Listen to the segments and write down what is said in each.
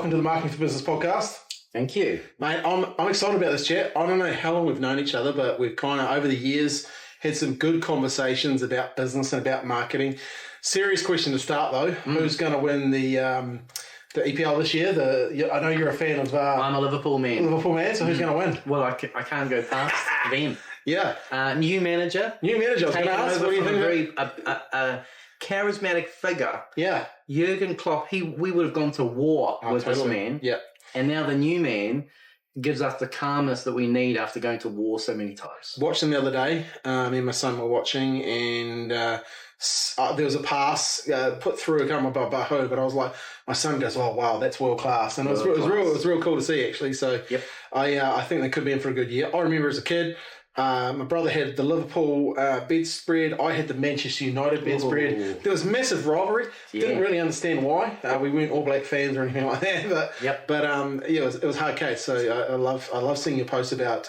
welcome to the Marketing for Business podcast. Thank you. Mate, I'm excited about this chat. I don't know how long we've known each other, but we've kind of, over the years, had some good conversations about business and about marketing. Serious question to start, though. Who's going to win the EPL this year? I know you're a fan of... I'm a Liverpool man. So who's going to win? Well, I can't go past them. Yeah. New manager. I was going to ask, what do you think? A charismatic figure. Yeah. Jurgen Klopp, we would have gone to war with this man. Yeah. And now the new man gives us the calmness that we need after going to war so many times. Watched them the other day. Me and my son were watching, and there was a pass put through. I can't remember by who, but I was like, my son goes, "Oh wow, that's world class," and it was real cool to see actually. So yep. I think they could be in for a good year. I remember as a kid. My brother had the Liverpool bedspread. I had the Manchester United bedspread. There was massive rivalry. Yeah. Didn't really understand why. We weren't All Black fans or anything like that. But it was hard case. So I love seeing your post about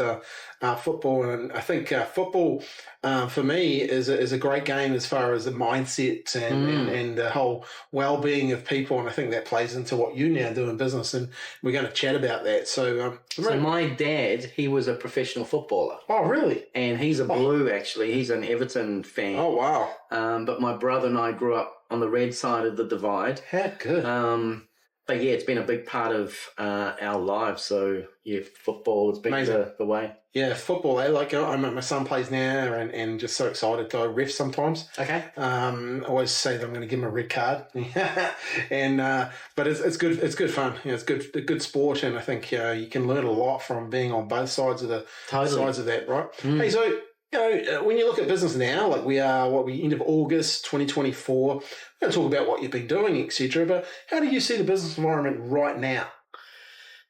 football, and I think football for me is a great game as far as the mindset and the whole well-being of people, and I think that plays into what you now do in business, and we're going to chat about that. So my dad, he was a professional footballer. Oh, really? And he's a Blue, actually. He's an Everton fan. Oh, wow. But my brother and I grew up on the red side of the divide. How good. But yeah, it's been a big part of our lives. So yeah, football has been the way. Yeah, football. My son plays now, and just so excited to ref sometimes. Okay. I always say that I'm going to give him a red card, but it's good. It's good fun. It's good sport, and I think you can learn a lot from being on both sides of that, right? Hey, so. When you look at business now, like we are, end of August 2024, we're going to talk about what you've been doing, etc. But how do you see the business environment right now?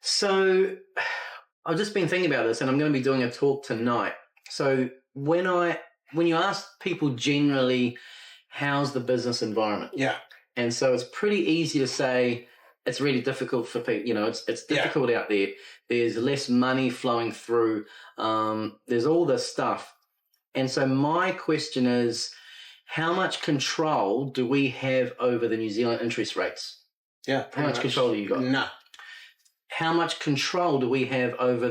So I've just been thinking about this, and I'm going to be doing a talk tonight. So when you ask people generally, how's the business environment? Yeah. And so it's pretty easy to say it's really difficult for people. It's difficult out there. There's less money flowing through. There's all this stuff. And so my question is, how much control do we have over the New Zealand interest rates? Yeah. How much control do you got? No. How much control do we have over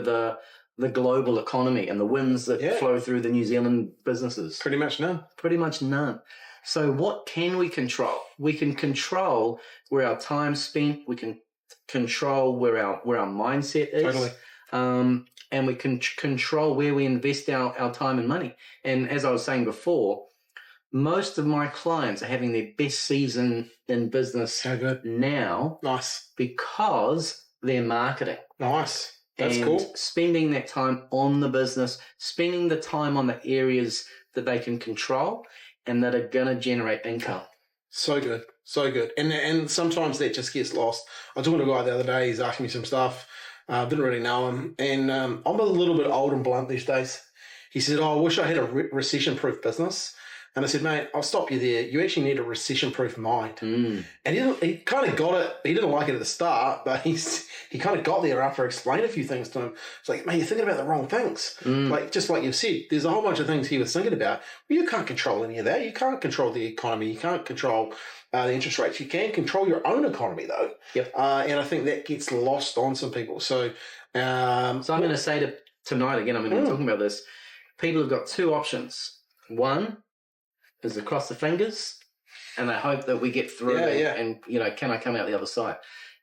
the global economy and the winds that flow through the New Zealand businesses? Pretty much none. Pretty much none. So what can we control? We can control where our time's spent. We can control where our mindset is. Totally. And we can control where we invest our time and money. And as I was saying before, most of my clients are having their best season in business now. Nice. Because they're marketing. Nice. That's and cool. Spending that time on the business, spending the time on the areas that they can control and that are going to generate income. So good. So good. And sometimes that just gets lost. I was talking to a guy the other day. He's asking me some stuff. Didn't really know him. And I'm a little bit old and blunt these days. He said, I wish I had a recession-proof business. And I said, mate, I'll stop you there. You actually need a recession-proof mind. And he kind of got it. He didn't like it at the start, but he kind of got there after I explained a few things to him. It's like, man, you're thinking about the wrong things. Just like you said, there's a whole bunch of things he was thinking about. Well, you can't control any of that. You can't control the economy. You can't control the interest rates. You can control your own economy, though. Yep. And I think that gets lost on some people. So I'm going to say tonight, again, I'm going to be talking about this. People have got two options. One is to cross the fingers and they hope that we get through and can I come out the other side?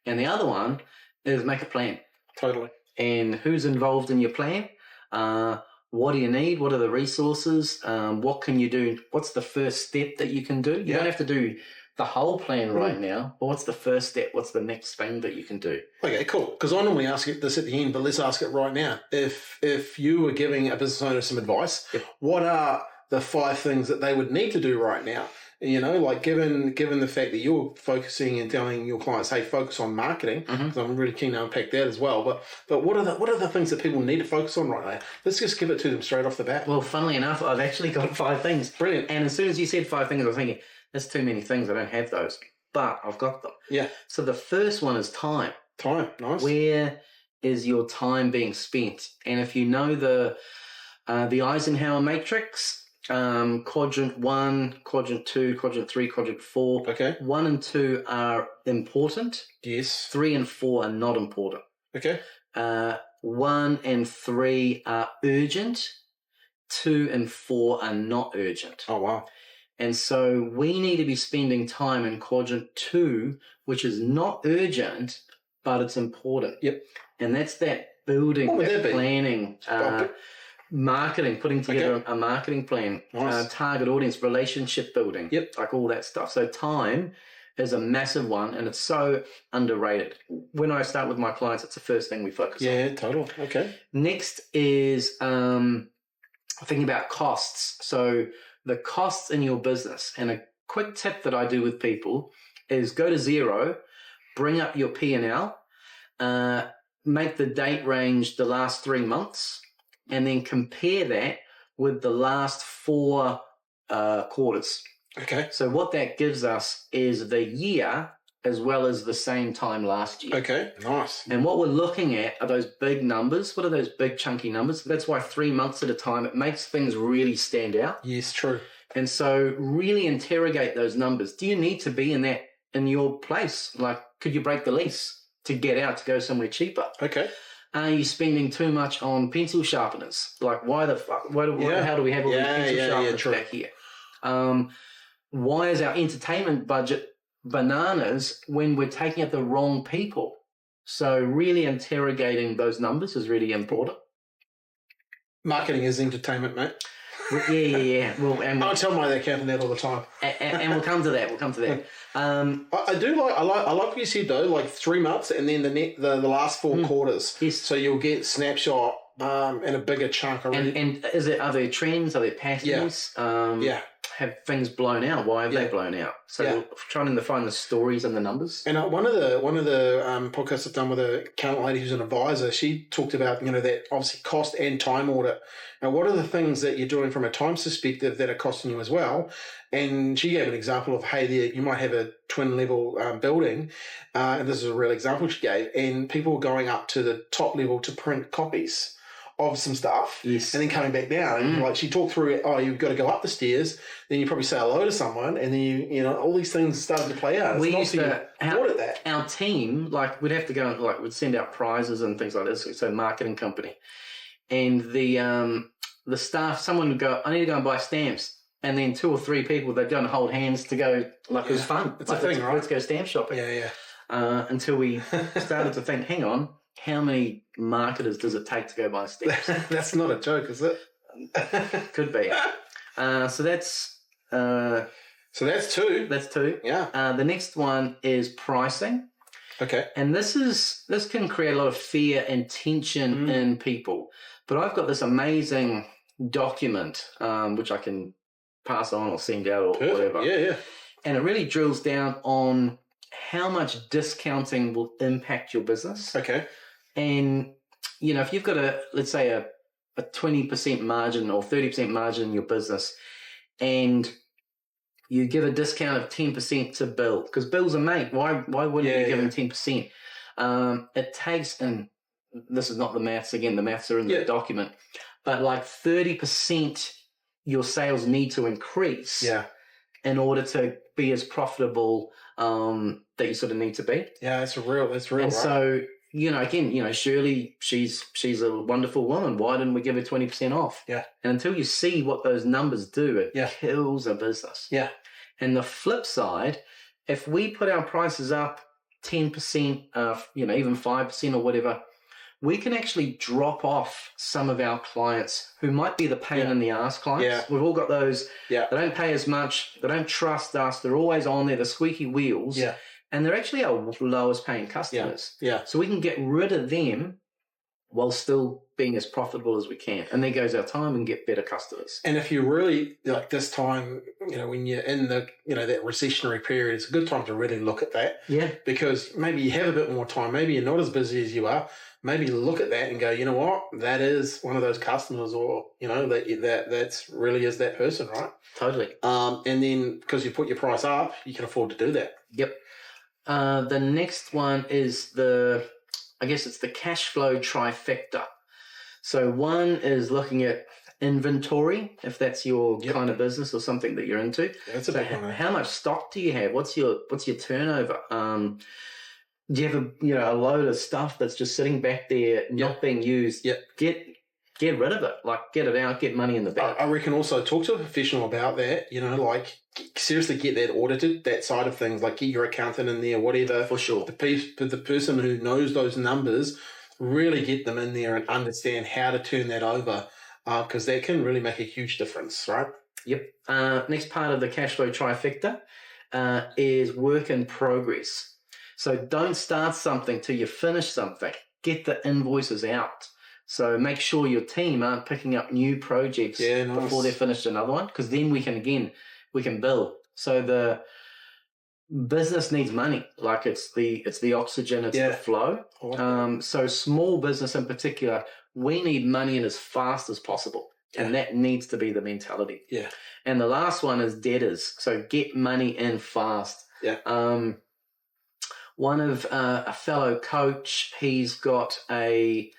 And the other one is make a plan. Totally. And who's involved in your plan? What do you need? What are the resources? What can you do? What's the first step that you can do? You don't have to do the whole plan right now, but what's the first step? What's the next thing that you can do? Okay, cool. Because I normally ask this at the end, but let's ask it right now. If you were giving a business owner some advice, what are the 5 things that they would need to do right now? Like given the fact that you're focusing and telling your clients, hey, focus on marketing, because I'm really keen to unpack that as well. But what are the things that people need to focus on right now? Let's just give it to them straight off the bat. Well, funnily enough, I've actually got 5 things. Brilliant. And as soon as you said 5 things, I was thinking, there's too many things. I don't have those. But I've got them. Yeah. So the first one is time. Time. Nice. Where is your time being spent? And if you know the Eisenhower matrix, Quadrant 1, Quadrant 2, Quadrant 3, Quadrant 4. Okay. 1 and 2 are important. Yes. 3 and 4 are not important. Okay. 1 and 3 are urgent. 2 and 4 are not urgent. Oh, wow. And so we need to be spending time in Quadrant 2, which is not urgent, but it's important. Yep. And that's that building, that planning, marketing, putting together a marketing plan, Nice. target audience, relationship building, like all that stuff. So time is a massive one, and it's so underrated. When I start with my clients, it's the first thing we focus on. Yeah, total. Okay. Next is thinking about costs. So the costs in your business, and a quick tip that I do with people is go to zero, bring up your P&L, make the date range the last 3 months, and then compare that with the last 4 quarters. Okay. So what that gives us is the year as well as the same time last year. Okay, nice. And what we're looking at are those big numbers. What are those big chunky numbers? That's why 3 months at a time, it makes things really stand out. Yes, true. And so really interrogate those numbers. Do you need to be in your place? Like, could you break the lease to get out to go somewhere cheaper? Okay. Are you spending too much on pencil sharpeners? Like, why the fuck? How do we have all these pencil sharpeners back here? Why is our entertainment budget bananas when we're taking out the wrong people? So really interrogating those numbers is really important. Marketing is entertainment, mate. Yeah. Well, and I tell my accountant that all the time. And we'll come to that. I do like. I like what you said though. Like 3 months, and then the last 4 quarters. Yes. So you'll get snapshot and a bigger chunk. And are there trends? Are there patterns? Have things blown out? Why have they blown out? So we're trying to find the stories and the numbers. And one of the podcasts I've done with a accountant lady who's an advisor, she talked about that obviously cost and time audit. Now, what are the things that you're doing from a time perspective that are costing you as well? And she gave an example of, hey, you might have a twin level building, and this is a real example she gave, and people were going up to the top level to print copies of some stuff, and then coming back down. And like she talked through it, you've got to go up the stairs, then you probably say hello to someone, and then you all these things started to play out. We used to audit that. Our team, like, we'd have to go and we'd send out prizes and things like this. So marketing company, and the staff, someone would go, I need to go and buy stamps. And then 2 or 3 people, they'd go and hold hands to go, it was fun. It's a thing, right? Let's go stamp shopping. Yeah. Until we started to think, hang on, how many marketers does it take to go buy stamps? That's not a joke, is it? Could be. So that's 2. That's 2. Yeah. The next one is pricing. Okay. And this can create a lot of fear and tension in people. But I've got this amazing document, which I can pass on or send out or whatever. Yeah. And it really drills down on how much discounting will impact your business. Okay. And, if you've got let's say a 20% margin or 30% margin in your business, and you give a discount of 10% to Bill, because Bill's a mate. Why wouldn't you give him 10%? It takes, and this is not the maths, again, the maths are in the document, but like 30% your sales need to increase in order to be as profitable that you sort of need to be. Yeah, that's real. And right? So, again, Shirley, she's a wonderful woman. Why didn't we give her 20% off? Yeah. And until you see what those numbers do, it kills a business. Yeah. And the flip side, if we put our prices up 10%, even 5% or whatever, we can actually drop off some of our clients who might be the pain in the ass clients. Yeah. We've all got those. Yeah. They don't pay as much. They don't trust us. They're always on there, the squeaky wheels. Yeah. And they're actually our lowest paying customers. Yeah. So we can get rid of them while still being as profitable as we can. And there goes our time and get better customers. And if you really, like this time, when you're in the, that recessionary period, it's a good time to really look at that. Yeah. Because maybe you have a bit more time. Maybe you're not as busy as you are. Maybe look at that and go, you know what, that is one of those customers, or, that's really is that person, right? Totally. And then because you put your price up, you can afford to do that. Yep. The next one is it's the cash flow trifecta. So one is looking at inventory, if that's your kind of business or something that you're into. Yeah, that's a big one. How much stock do you have? What's your turnover? Do you have a load of stuff that's just sitting back there, not being used? Yep. Get rid of it. Like, get it out, get money in the bank. I reckon also talk to a professional about that, like seriously get that audited, that side of things, like get your accountant in there, whatever. For sure. The person who knows those numbers, really get them in there and understand how to turn that over, because that can really make a huge difference, right? Yep. Next part of the cash flow trifecta is work in progress. So don't start something till you finish something. Get the invoices out. So make sure your team aren't picking up new projects before they've finished another one, because then we can bill. So the business needs money. Like it's the oxygen, it's the flow. So small business in particular, we need money in as fast as possible. Yeah. And that needs to be the mentality. Yeah. And the last one is debtors. So get money in fast. Yeah. One of a fellow coach, he's got a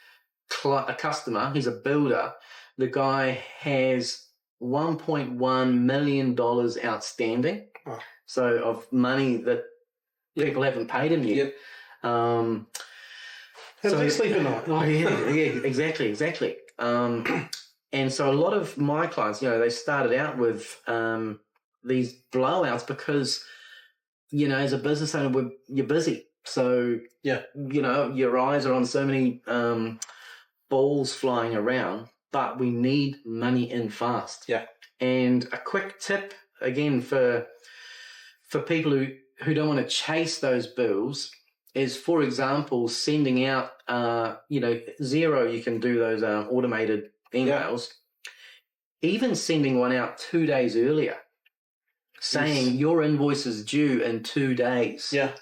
customer, he's a builder. The guy has $1.1 million outstanding. Oh. So of money that people haven't paid him yet. Yep. So they sleep at night. Oh yeah, exactly. And so a lot of my clients, they started out with these blowouts because, as a business owner, you're busy. So, your eyes are on so many balls flying around, but we need money in fast. Yeah. And a quick tip, again, for people who don't want to chase those bills is, for example, sending out, Xero, you can do those automated emails. Yeah. Even sending one out 2 days earlier, saying your invoice is due in 2 days. Yeah.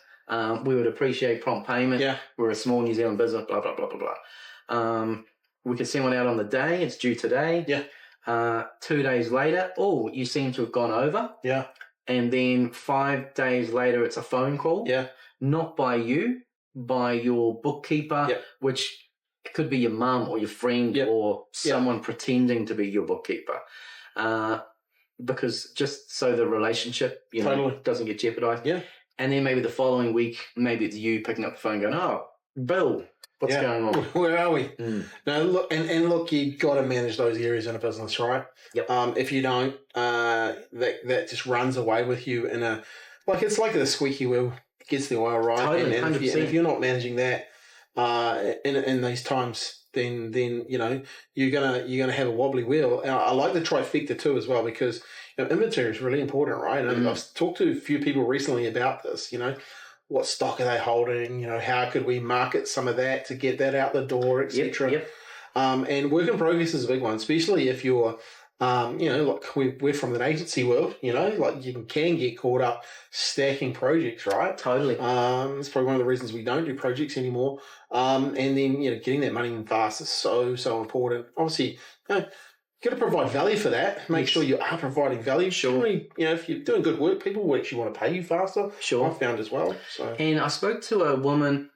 We would appreciate prompt payment. Yeah. We're a small New Zealand business, blah, blah, blah, blah, blah. We could send one out on the day. It's due today. Yeah. 2 days later, you seem to have gone over. Yeah. And then 5 days later, it's a phone call. Yeah. Not by you, by your bookkeeper, which could be your mum or your friend or someone pretending to be your bookkeeper. Because just so the relationship, doesn't get jeopardized. Yeah. And then maybe the following week, maybe it's you picking up the phone going, "Oh, Bill, what's going on? Where are we?" No, look, and look, you got to manage those areas in a business, right? Yep. If you don't, that just runs away with you it's like the squeaky wheel gets the oil, right? Totally, and if you're not managing that in these times, then you're gonna have a wobbly wheel. And I like the trifecta too as well, because inventory is really important, right? And I've talked to a few people recently about this. What stock are they holding? How could we market some of that to get that out the door, etc. Yep. And work in progress is a big one, especially if you're look, we're from an agency world, like you can get caught up stacking projects, right? Totally. It's probably one of the reasons we don't do projects anymore. And then, getting that money in fast is so, so important. Obviously, you got to provide value for that. Make sure you are providing value. Sure. If you're doing good work, people will actually want to pay you faster. Sure. I've found as well. So. And I spoke to a woman,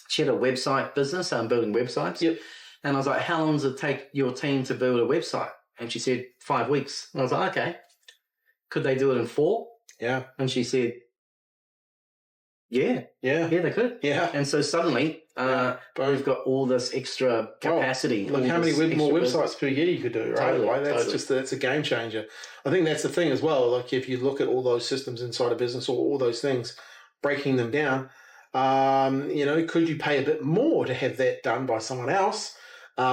she had a website business, building websites. Yep. And I was like, how long does it take your team to build a website? And she said 5 weeks. And I was like, okay. Could they do it in 4? Yeah. And she said, yeah, they could. Yeah. And so suddenly we've got all this extra capacity. Look how many more websites per year you could do, right? Totally, that's a game changer. I think that's the thing as well. Like if you look at all those systems inside a business or all those things, breaking them down, could you pay a bit more to have that done by someone else?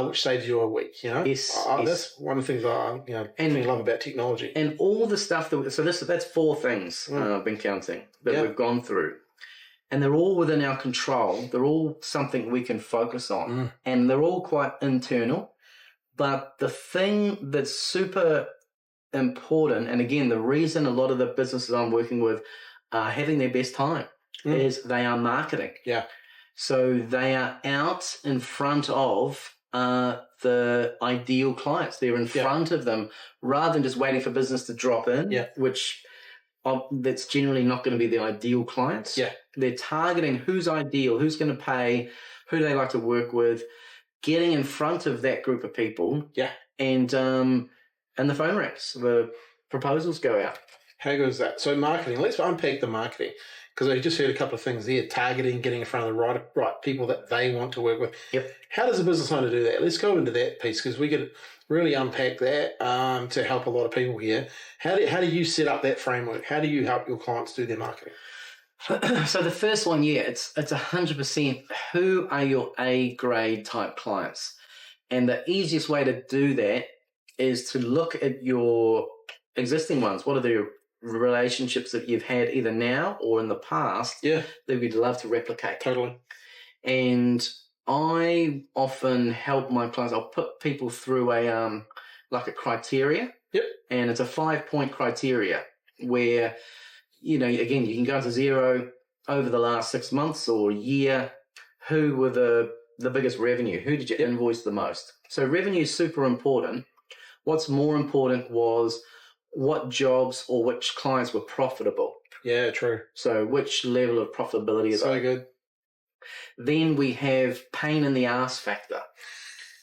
Which saves you a week, Yes, That's one of the things I love about technology. And all the stuff that's 4 things I've been counting that we've gone through. And they're all within our control. They're all something we can focus on. And they're all quite internal. But the thing that's super important, and again, the reason a lot of the businesses I'm working with are having their best time is they are marketing. Yeah. So they are out in front of the ideal clients. They're in front of them rather than just waiting for business to drop in, which that's generally not going to be the ideal clients. Yeah. They're targeting who's ideal, who's going to pay, who they like to work with, getting in front of that group of people and the phone rings, the proposals go out. How good is that? So marketing, let's unpack the marketing, because I just heard a couple of things there. Targeting, getting in front of the right people that they want to work with. Yep. How does a business owner do that? Let's go into that piece, because we could really unpack that to help a lot of people here. How do you set up that framework? How do you help your clients do their marketing? So the first one, it's 100% who are your A grade type clients. And the easiest way to do that is to look at your existing ones. What are the relationships that you've had either now or in the past that we'd love to replicate? Totally. And I often help my clients. I'll put people through a criteria. Yep. And it's a 5-point criteria where, again, you can go to 0 over the last 6 months or year. Who were the biggest revenue? Who did you invoice the most? So revenue is super important. What's more important was what jobs or which clients were profitable. Yeah, true. So which level of profitability is so good. Then we have pain in the ass factor.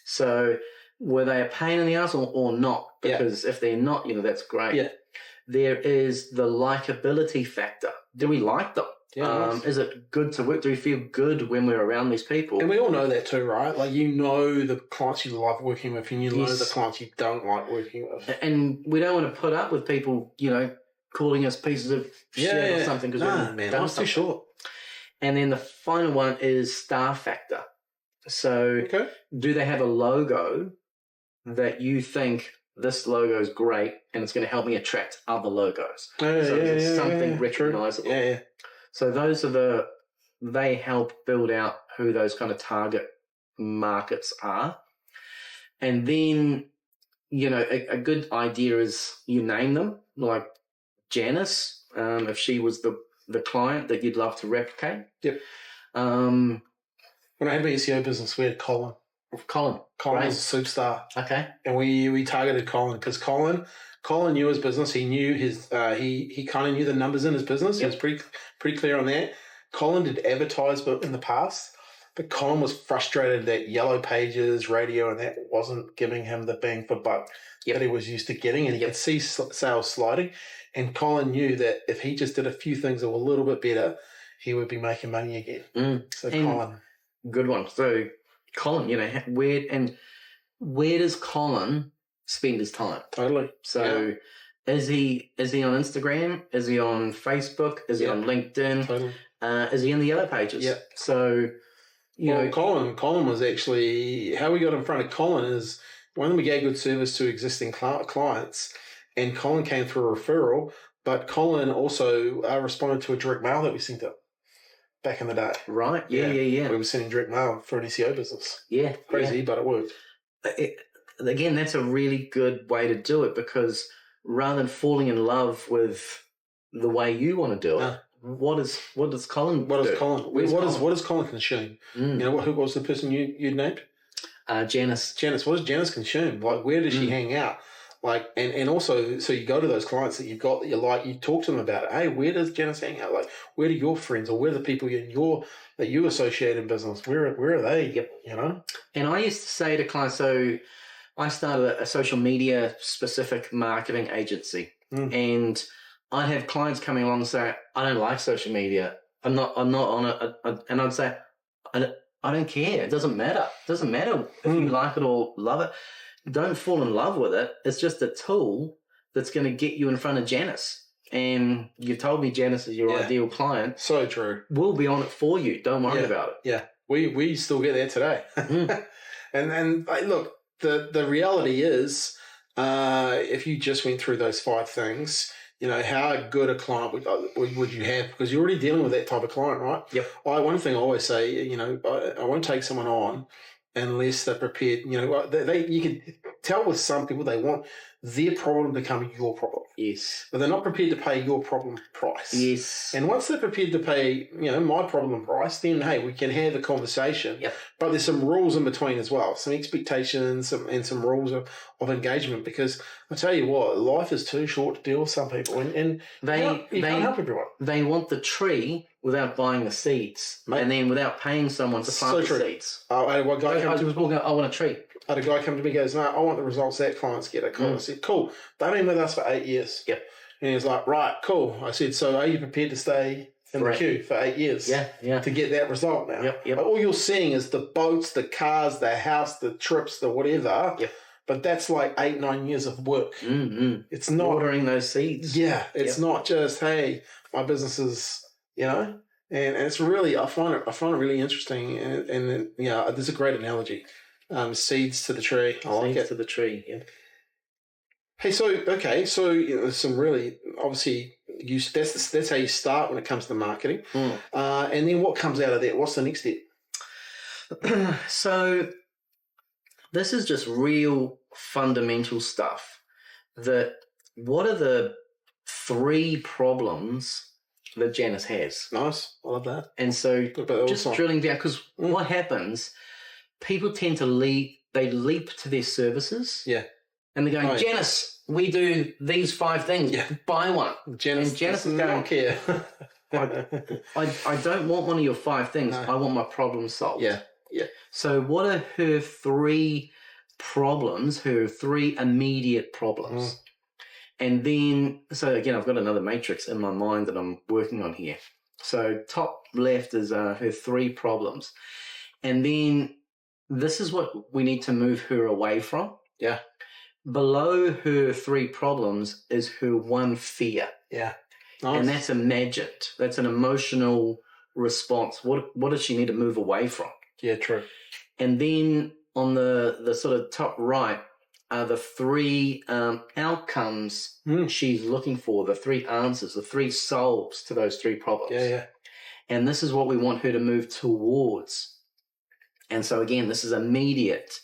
So were they a pain in the ass or not? Because if they're not, that's great. Yeah. There is the likability factor. Do we like them? Yeah, nice. Is it good to work? Do we feel good when we're around these people? And we all know that too, right? Like, the clients you love working with, and you know the clients you don't like working with. And we don't want to put up with people, calling us pieces of shit or something because we're done too short. And then the final one is star factor. So do they have a logo that you think this logo is great and it's going to help me attract other logos? Something recognizable. Yeah. So those are they help build out who those kind of target markets are. And then, a good idea is you name them, like Janice, if she was the client that you'd love to replicate. Yep. When I had my SEO business, we had Colin. Colin was a superstar. Okay. And we targeted Colin because Colin knew his business. He knew his he kind of knew the numbers in his business. He was pretty clear on that. Colin did advertisement in the past, but Colin was frustrated that Yellow Pages, radio, and that wasn't giving him the bang for buck that he was used to getting, and he could see sales sliding. And Colin knew that if he just did a few things that were a little bit better, he would be making money again. So Colin, good one. So Colin, where does Colin spend his time? Totally. So is he on Instagram? Is he on Facebook? Is he on LinkedIn? Totally. Is he in the Yellow Pages? Yeah. So Colin was actually, how we got in front of Colin is, one, we gave good service to existing clients, and Colin came through a referral, but Colin also responded to a direct mail that we sent out back in the day. Right. Yeah. We were sending direct mail for an SEO business. Yeah. Crazy, but it worked. Again, that's a really good way to do it, because rather than falling in love with the way you want to do it, what does Colin do? What does Colin consume? Who was the person you named? Janice. Janice, what does Janice consume? Like, where does she hang out? Like, and also, so you go to those clients that you've got that you like, you talk to them about it. Hey, where does Janice hang out? Like, where do your friends, or where are the people that you associate in business? Where are they? Yep. And I used to say to clients, so I started a social media specific marketing agency, and I'd have clients coming along and say, I don't like social media. I'm not on it. And I'd say, I don't care. It doesn't matter. It doesn't matter if you like it or love it. Don't fall in love with it. It's just a tool that's going to get you in front of Janice. And you've told me Janice is your ideal client. So true. We'll be on it for you. Don't worry about it. Yeah. We still get there today. And look, the reality is, if you just went through those 5 things, how good a client would you have? Because you're already dealing with that type of client, right? Yep. One thing I always say, I won't take someone on unless they're prepared. You can tell with some people they want their problem to become your problem. Yes. But they're not prepared to pay your problem price. Yes. And once they're prepared to pay, my problem price, then, hey, we can have a conversation. Yep. But there's some rules in between as well, some expectations and some rules of engagement, because I tell you what, life is too short to deal with some people. And you can't help everyone. They want the tree without buying the seeds, and then without paying someone to plant the seeds. I was walking out, I want a tree. I had a guy come to me and goes, no, I want the results that clients get. I said, cool. They've been with us for 8 years. Yep. And he was like, right, cool. I said, so are you prepared to stay in the queue for 8 years? Yeah. To get that result now? Yep. Like, all you're seeing is the boats, the cars, the house, the trips, the whatever. Yep. But that's like 8-9 years of work. Mm-hmm. It's not watering those seeds. Yeah. It's not just, hey, my business is, and it's really, I find it really interesting. And there's a great analogy. Seeds to the tree. I like it. Seeds to the tree. Yeah. Hey, so some really obviously that's how you start when it comes to marketing, and then what comes out of that? What's the next step? So this is just real fundamental stuff. What are the 3 problems that Janice has? Nice, I love that. And so just drilling down, because what happens? People tend to leap to their services. Yeah. And they're going, Janice, we do these 5 things. Yeah. Buy one. Janice is going, care. I don't want one of your 5 things. No. I want my problem solved. Yeah. So what are her 3 problems, her 3 immediate problems? And then, so again, I've got another matrix in my mind that I'm working on here. So top left is her 3 problems. And then this is what we need to move her away from. Yeah. Below her 3 problems is her 1 fear. Yeah. Nice. And that's imagined. That's an emotional response. What does she need to move away from? Yeah, true. And then on the sort of top right are the 3 outcomes she's looking for, the 3 answers, the 3 solves to those 3 problems. Yeah. And this is what we want her to move towards. And so again, this is immediate.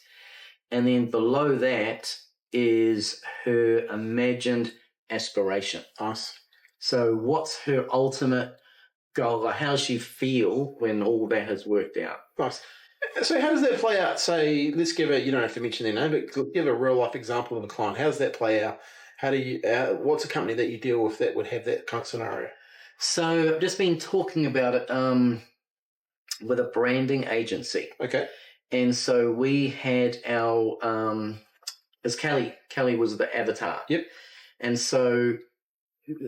And then below that is her imagined aspiration. Nice. So what's her ultimate goal? How does she feel when all that has worked out? Nice. So how does that play out? Say, let's give you don't have to mention their name, but give a real life example of a client. How does that play out? How do you, what's a company that you deal with that would have that kind of scenario? So I've just been talking about it with a branding agency. Okay. And so we had our, as Kelly was the avatar. Yep. And so,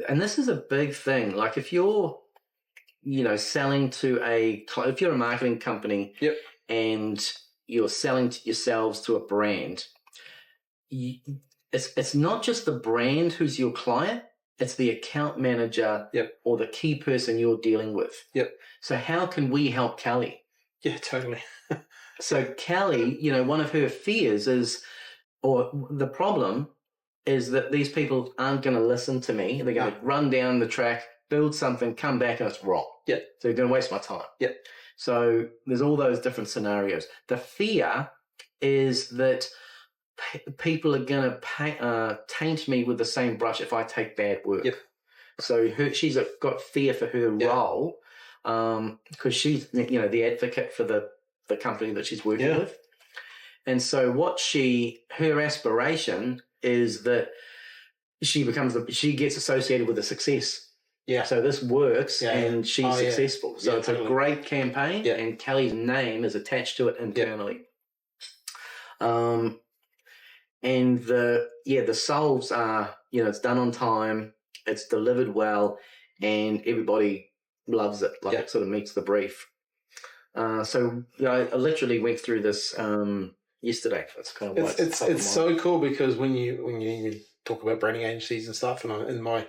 and this is a big thing. Like if you're, selling to if you're a marketing company. Yep. And you're selling yourselves to a brand, it's not just the brand who's your client, it's the account manager or the key person you're dealing with. Yep. So how can we help Kelly? Yeah, totally. So Kelly, one of her fears is, or the problem is that these people aren't going to listen to me. They're going to run down the track, build something, come back and it's wrong. Yeah. So you're going to waste my time. Yeah. So there's all those different scenarios. The fear is that people are going to taint me with the same brush if I take bad work. Yep. So she's got fear for her role because she's the advocate for the company that she's working with. And so her aspiration is that she gets associated with the success. Yeah. So this works and she's successful. So it's totally a great campaign and Kelly's name is attached to it internally. And the solves are, it's done on time, it's delivered well, and everybody loves it. Like it sort of meets the brief. So I literally went through this yesterday. That's kind of it's so cool because when you talk about branding agencies and stuff, and in my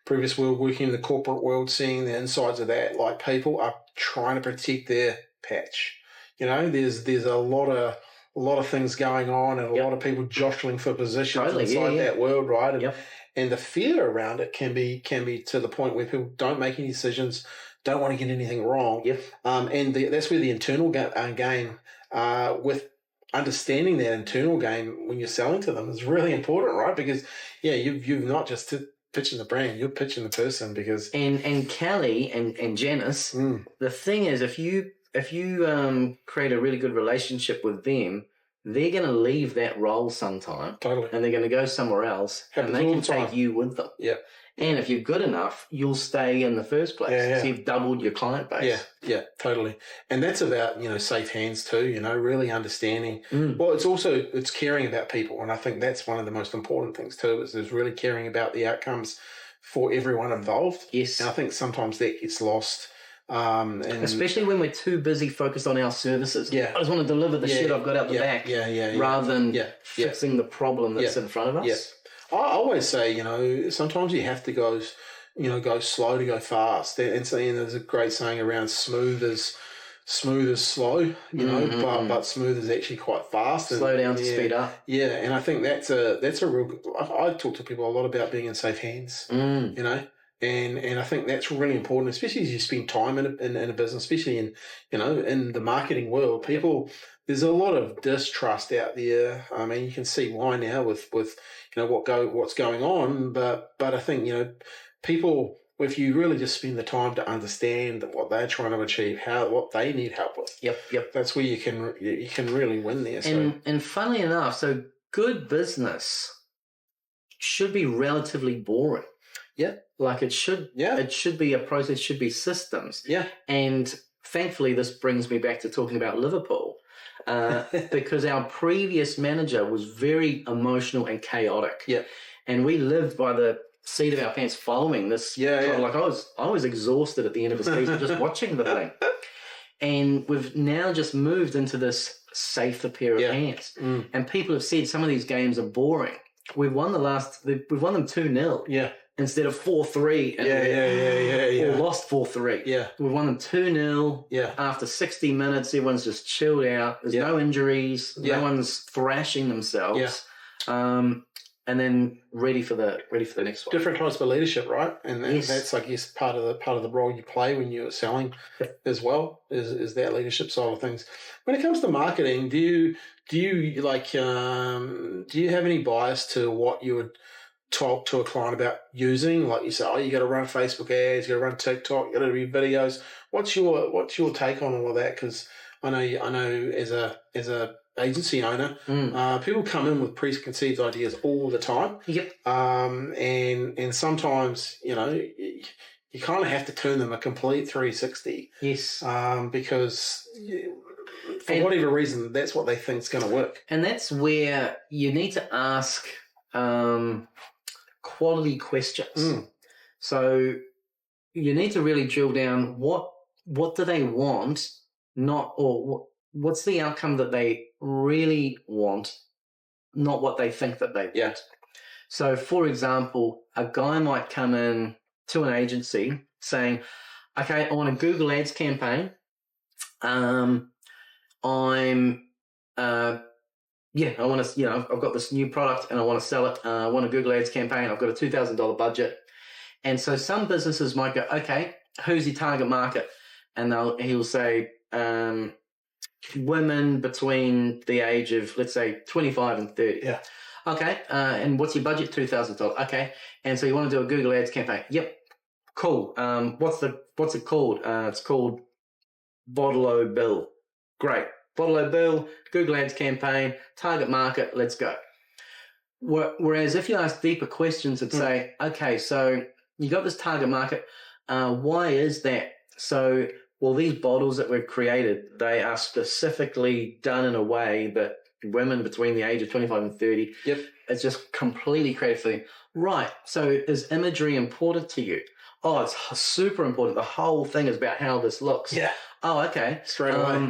previous world, working in the corporate world, seeing the insides of that, like people are trying to protect their patch. There's a lot of things going on and a lot of people jostling for positions inside that world, right? And the fear around it can be to the point where people don't make any decisions, don't want to get anything wrong. And that's where the internal game with understanding that internal game when you're selling to them is really important, right? Because you've not just pitching the brand, you're pitching the person because and Kelly and Janice. The thing is, if you create a really good relationship with them, they're going to leave that role sometime. Totally. And they're going to go somewhere else. Happens and they all can the time. take you with them. Yeah. And if you're good enough, you'll stay in the first place. Yeah, yeah. So you've doubled your client base. Yeah, totally. And that's about, safe hands too, really understanding. Well, it's caring about people. And I think that's one of the most important things too, is really caring about the outcomes for everyone involved. Yes. And I think sometimes that gets lost. And especially when we're too busy focused on our services. Yeah. I just want to deliver the shit I've got out the back. Rather than fixing the problem that's in front of us. Yeah. I always say, sometimes you have to go slow to go fast. And there's a great saying around smooth is slow, but smooth is actually quite fast. Slow down to speed up. Yeah, and I think that's a real. I talk to people a lot about being in safe hands. And I think that's really important, especially as you spend time in a business, especially in the marketing world. People, there's a lot of distrust out there. I mean, you can see why now with what's going on, but I think people, if you really just spend the time to understand what they're trying to achieve, what they need help with. Yep. That's where you can really win there. And funnily enough, so good business should be relatively boring. Yeah. Like it should. Yeah. It should be a process. Should be systems. Yeah. And thankfully, this brings me back to talking about Liverpool, because our previous manager was very emotional and chaotic. Yeah. And we lived by the seat of our pants following this. Yeah. Like I was exhausted at the end of the season just watching the thing. And we've now just moved into this safer pair of hands. And people have said some of these games are boring. We've won them 2-0. Yeah. Instead of 4-3. Or lost 4-3. Yeah. We've won them 2-0. Yeah. After 60 minutes, everyone's just chilled out. There's no injuries. No one's thrashing themselves. Yeah. And then ready for the next one. Different types of leadership, right? And that's, I guess, part of the role you play when you're selling as well, is that leadership side of things. When it comes to marketing, do you have any bias to what you would talk to a client about using? Like you say, you got to run Facebook ads, you got to run TikTok, you got to do videos. What's your take on all of that? Because I know as a agency owner, people come in with preconceived ideas all the time. Yep. And sometimes you kind of have to turn them a complete 360. Yes. Because for whatever reason, that's what they think is going to work. And that's where you need to ask quality questions. So you need to really drill down what do they want, what's the outcome that they really want, not what they think that they want. So, for example, a guy might come in to an agency saying, okay, I want a Google Ads campaign. I want to, I've got this new product and I want to sell it. I want a Google Ads campaign. I've got a $2,000 budget. And so some businesses might go, okay, who's your target market? And he'll say, women between the age of, let's say, 25 and 30. Yeah. Okay. And what's your budget? $2,000. Okay. And so you want to do a Google Ads campaign. Yep. Cool. What's it called? It's called Bottle O Bill. Great. Bottle O Bill, Google Ads campaign, target market, let's go. Whereas if you ask deeper questions and say, okay, so you got this target market, why is that? So, well, these bottles that we've created, they are specifically done in a way that women between the age of 25 and 30, it's just completely created for them. Right, so is imagery important to you? Oh, it's super important. The whole thing is about how this looks. Yeah. Oh, okay. Straight away.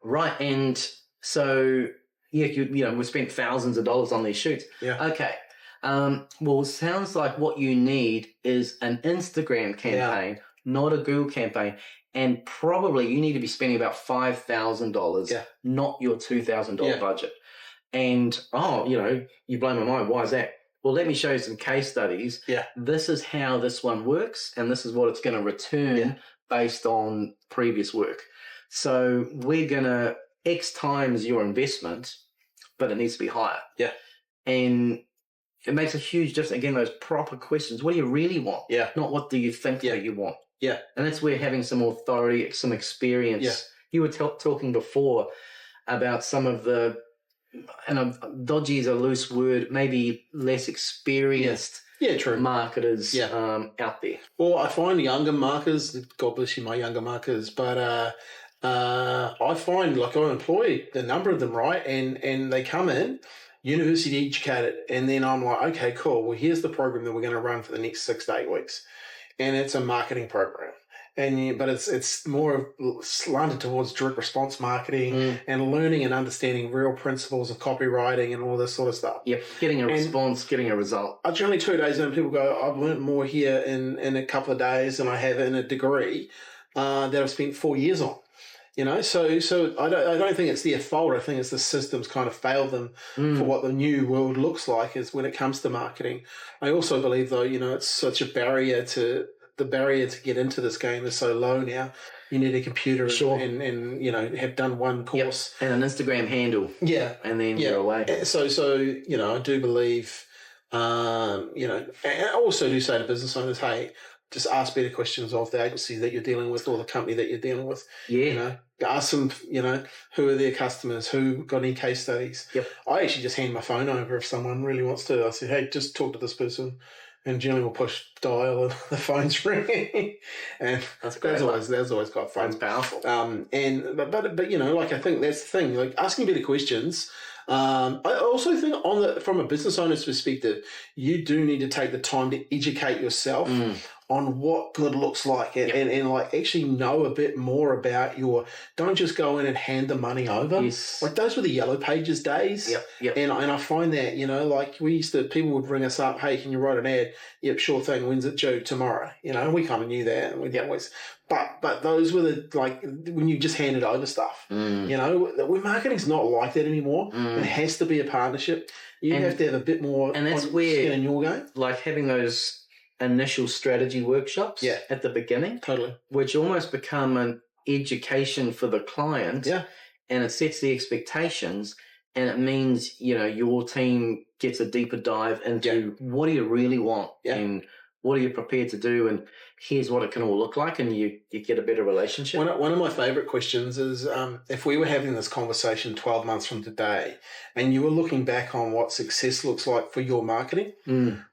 Right, and so we spent thousands of dollars on these shoots. Yeah. Okay. Well, it sounds like what you need is an Instagram campaign, not a Google campaign, and probably you need to be spending about $5,000, not your $2,000 budget. And you blow my mind. Why is that? Well, let me show you some case studies. Yeah. This is how this one works, and this is what it's going to return based on previous work. So we're going to X times your investment, but it needs to be higher. Yeah. And it makes a huge difference. Again, those proper questions. What do you really want? Yeah. Not what do you think that you want? Yeah. And that's where having some authority, some experience. Yeah. You were talking before about some of the dodgy is a loose word, maybe less experienced true. marketers out there. Well, I find younger marketers, God bless you, my younger marketers, but I find like I employ a number of them, right? And they come in, university educated, and then I'm like, okay, cool. Well, here's the program that we're going to run for the next 6 to 8 weeks. And it's a marketing program. But it's more slanted towards direct response marketing and learning and understanding real principles of copywriting and all this sort of stuff. Yep, getting a response, getting a result. I generally 2 days in, people go, I've learned more here in a couple of days than I have in a degree that I've spent 4 years on. So I don't think it's their fault. I think it's the systems kind of failed them for what the new world looks like is when it comes to marketing. I also believe, though, it's such a barrier to get into this game is so low now. You need a computer and have done one course. Yep. And an Instagram handle. Yeah. And then you're away. So I do believe, and I also do say to business owners, hey, just ask better questions of the agency that you're dealing with or the company that you're dealing with. Yeah. Ask them, who are their customers, who got any case studies. Yep. I actually just hand my phone over if someone really wants to. I say, hey, just talk to this person. And generally we'll push dial and the phone's ringing. And that's always quite fun. That's powerful. But I think that's the thing, like asking better questions. I also think from a business owner's perspective, you do need to take the time to educate yourself on what good looks like and like actually know a bit more about don't just go in and hand the money over. Yes. Like those were the yellow pages days. Yep. And I find that, like people would ring us up, hey, can you write an ad? Yep, sure thing. When's it due? Tomorrow. We kind of knew that. And we'd always, but those were when you just handed over stuff, marketing's not like that anymore. It has to be a partnership. You have to have a bit more and that's where, skin in your game. Like having those initial strategy workshops at the beginning, totally, which almost become an education for the client, and it sets the expectations, and it means your team gets a deeper dive into what do you really want and what are you prepared to do, and here's what it can all look like, and you get a better relationship. One of my favourite questions is if we were having this conversation 12 months from today and you were looking back on what success looks like for your marketing,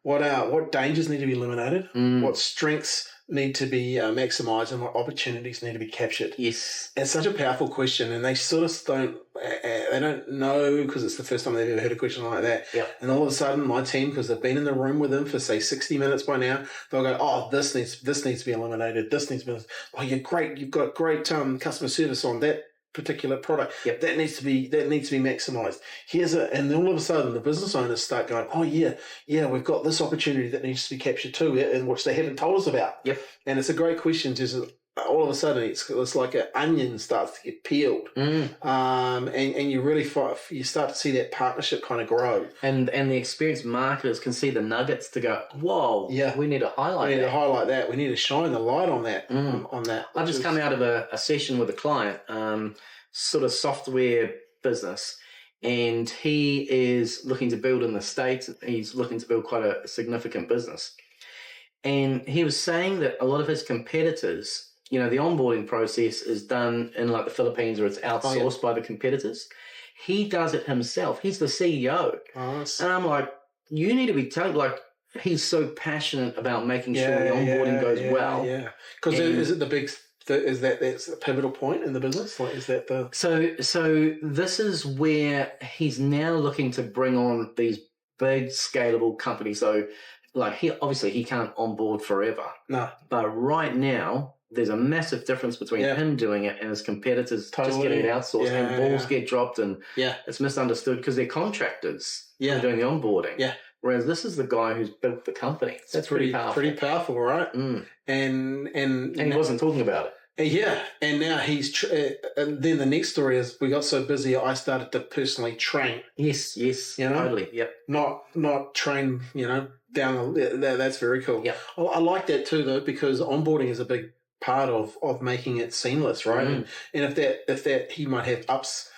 what dangers need to be eliminated, what strengths need to be maximised, and what opportunities need to be captured. Yes. It's such a powerful question, and they sort of don't know because it's the first time they've ever heard a question like that. Yep. And all of a sudden, my team, because they've been in the room with them for say 60 minutes by now, they'll go, "Oh, this needs to be eliminated. This needs to be. Oh, you're great. You've got great customer service on that particular product. Yep. That needs to be maximised. And then all of a sudden, the business owners start going, "Oh yeah, we've got this opportunity that needs to be captured too, and which they haven't told us about." Yep. And it's a great question. Just all of a sudden, it's like an onion starts to get peeled, and you really you start to see that partnership kind of grow. And the experienced marketers can see the nuggets to go, whoa, we need to highlight that. We need to shine the light on that. I've just come out of a session with a client, sort of software business, and he is looking to build in the States. He's looking to build quite a significant business. And he was saying that a lot of his competitors, the onboarding process is done in like the Philippines, or it's outsourced by the competitors. He does it himself. He's the CEO. And I'm like, you need to be telling, like, he's so passionate about making sure the onboarding goes well. Yeah. Because is it the big, that's a pivotal point in the business? Like, is that the... So this is where he's now looking to bring on these big scalable companies. So like he can't onboard forever. No. But right now, there's a massive difference between him doing it and his competitors just getting it outsourced, and balls get dropped, and it's misunderstood because they're contractors who are doing the onboarding. Yeah. Whereas this is the guy who's built the company. That's pretty powerful. Pretty powerful, right? And he wasn't talking about it. Yeah, and now he's and then the next story is we got so busy I started to personally train. Yes, totally. Yep. Not train, down that's very cool. Yeah. I like that too though, because onboarding is a big part of making it seamless, right? And if that he might have ups.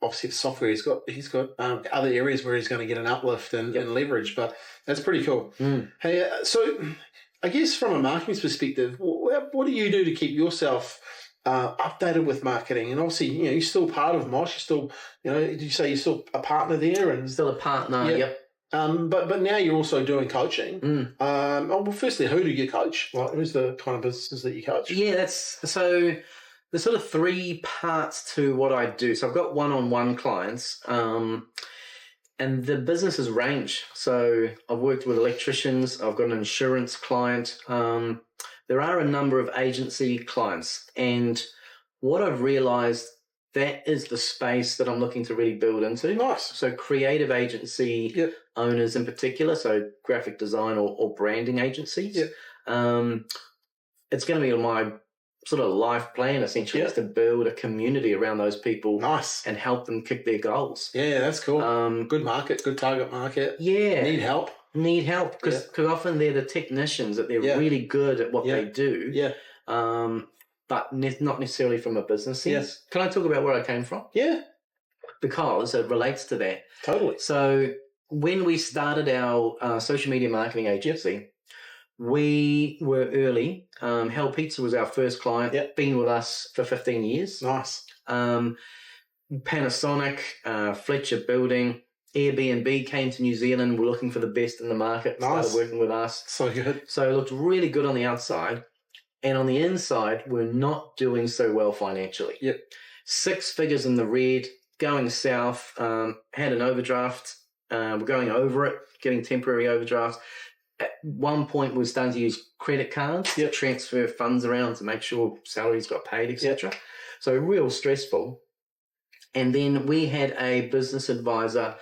Obviously, the software he's got other areas where he's going to get an uplift and leverage, but that's pretty cool. Hey, so I guess from a marketing perspective, what do you do to keep yourself updated with marketing, and obviously, you're still part of Mosh. You're still, did you say you're still a partner there? And Still a partner, yep. But now you're also doing coaching. Well, firstly, who do you coach? Like, who's the kind of businesses that you coach? Yeah, so there's sort of three parts to what I do. So I've got one-on-one clients, and the businesses range. So I've worked with electricians. I've got an insurance client. There are a number of agency clients, and what I've realized, that is the space that I'm looking to really build into. Nice. So creative agency owners in particular, so graphic design or branding agencies. Yep. It's going to be my sort of life plan, essentially, is to build a community around those people. Nice. And help them kick their goals. Yeah, that's cool. Good market, good target market. Yeah. Need help. Because often they're the technicians, that they're really good at what they do. Yeah. But not necessarily from a business sense. Yes. Can I talk about where I came from? Yeah. Because it relates to that. Totally. So when we started our social media marketing agency, we were early. Hell Pizza was our first client. Been with us for 15 years. Nice. Panasonic, Fletcher Building, Airbnb came to New Zealand. We're looking for the best in the market. Nice. Started working with us. So good. So it looked really good on the outside. And on the inside, we're not doing so well financially. Yep. 6 figures in the red, going south, had an overdraft. We're going over it, getting temporary overdrafts. At one point, we're starting to use credit cards to transfer funds around to make sure salaries got paid, etc. So real stressful. And then we had a business advisor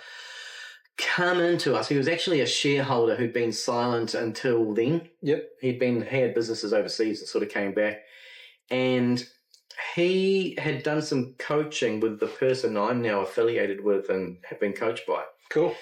come into us. He was actually a shareholder who'd been silent until then. Yep. He had businesses overseas and sort of came back. And he had done some coaching with the person I'm now affiliated with and have been coached by. Cool.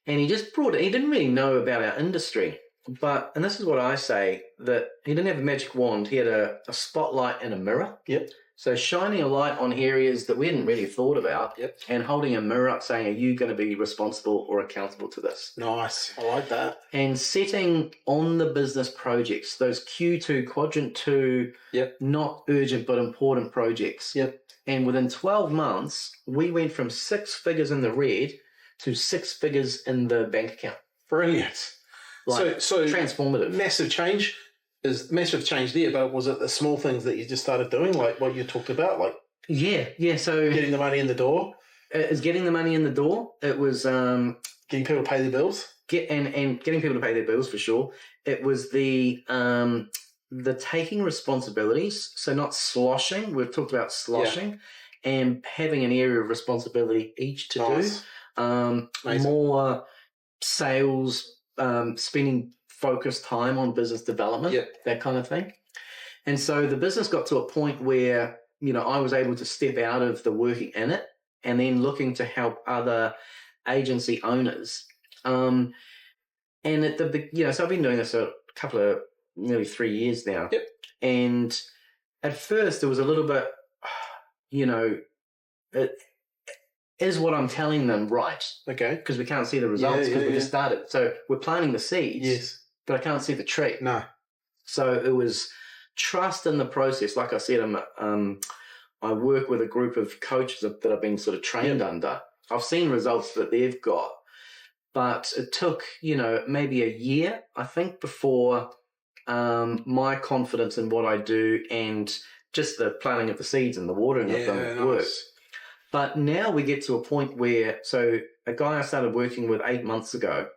And he didn't really know about our industry. And this is what I say, that he didn't have a magic wand. He had a spotlight and a mirror. Yep. So shining a light on areas that we hadn't really thought about, and holding a mirror up saying, are you going to be responsible or accountable to this? Nice. I like that. And setting on the business projects, those Q2, quadrant 2, not urgent but important projects. Yep. And within 12 months, we went from 6 figures in the red to 6 figures in the bank account. Brilliant. So transformative. Massive change there, but was it the small things that you just started doing, like what you talked about, like so getting the money in the door? It was getting the money in the door. It was getting people to pay their bills. And getting people to pay their bills, for sure. It was the taking responsibilities, so not sloshing. We've talked about sloshing, and having an area of responsibility each to do. More sales, spending focused time on business development, that kind of thing. And so the business got to a point where, I was able to step out of the working in it and then looking to help other agency owners. And at so I've been doing this a couple of, nearly 3 years now. Yep. And at first it was a little bit, is what I'm telling them right? Okay. Because we can't see the results because we just started. So we're planting the seeds. Yes. But I can't see the tree. No. So it was trust in the process. Like I said, I work with a group of coaches that I've been sort of trained under. I've seen results that they've got. But it took, maybe a year, I think, before my confidence in what I do and just the planting of the seeds and the watering of them worked. But now we get to a point where, so a guy I started working with 8 months ago,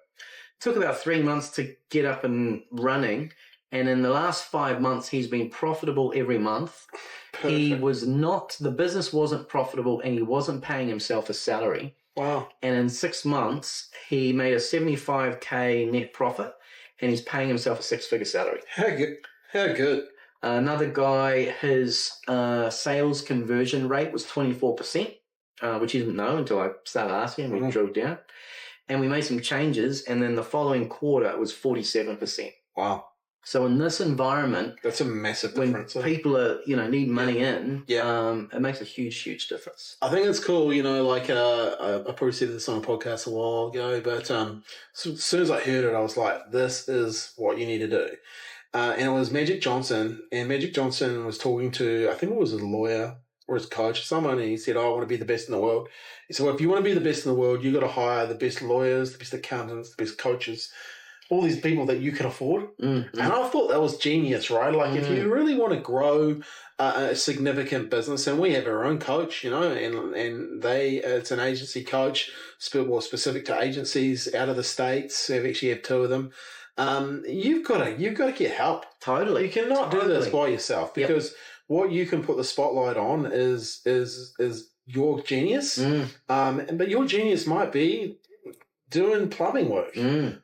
took about 3 months to get up and running. And in the last 5 months, he's been profitable every month. Perfect. The business wasn't profitable and he wasn't paying himself a salary. Wow. And in 6 months, he made a 75K net profit and he's paying himself a 6-figure salary. How good. Another guy, his sales conversion rate was 24%, which he didn't know until I started asking and we drilled down. And we made some changes, and then the following quarter it was 47%. Wow. So in this environment, that's a massive difference. When people are, need money in, it makes a huge, huge difference. I think it's cool, I probably said this on a podcast a while ago, but as soon as I heard it, I was like, this is what you need to do. and it was Magic Johnson, and Magic Johnson was talking to, I think it was a lawyer or his coach or someone, and he said, I want to be the best in the world. He said, well, if you want to be the best in the world, you got to hire the best lawyers, the best accountants, the best coaches, all these people that you can afford. Mm-hmm. And I thought that was genius, right? Like, if you really want to grow a significant business, and we have our own coach, you know, and it's an agency coach, specific to agencies out of the States. We actually have 2 of them. You've got to get help. Totally. You cannot do this by yourself, because what you can put the spotlight on is your genius. But your genius might be doing plumbing work,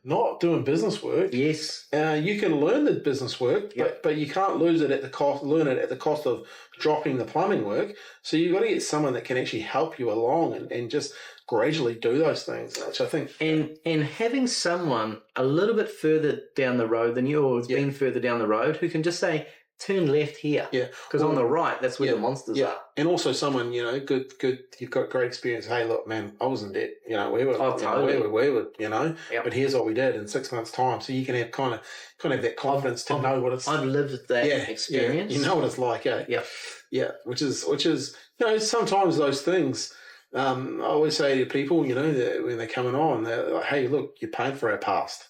not doing business work. Yes. You can learn the business work, but you can't learn it at the cost of dropping the plumbing work. So you've got to get someone that can actually help you along and just gradually do those things, which I think. And having someone a little bit further down the road than you, or has been further down the road, who can just say, turn left here. Yeah. Because on the right, that's where the monsters are. And also someone, you know, good, you've got great experience. Hey, look, man, I was in debt. You know, we were, you know, but here's what we did in 6 months' time. So you can have kind of have that confidence to know what it's. I've lived that experience. Yeah. You know what it's like, eh? Yeah. Yeah. Which is, you know, sometimes those things, I always say to people, you know, that when they're coming on, they're like, hey, look, you're paying for our past.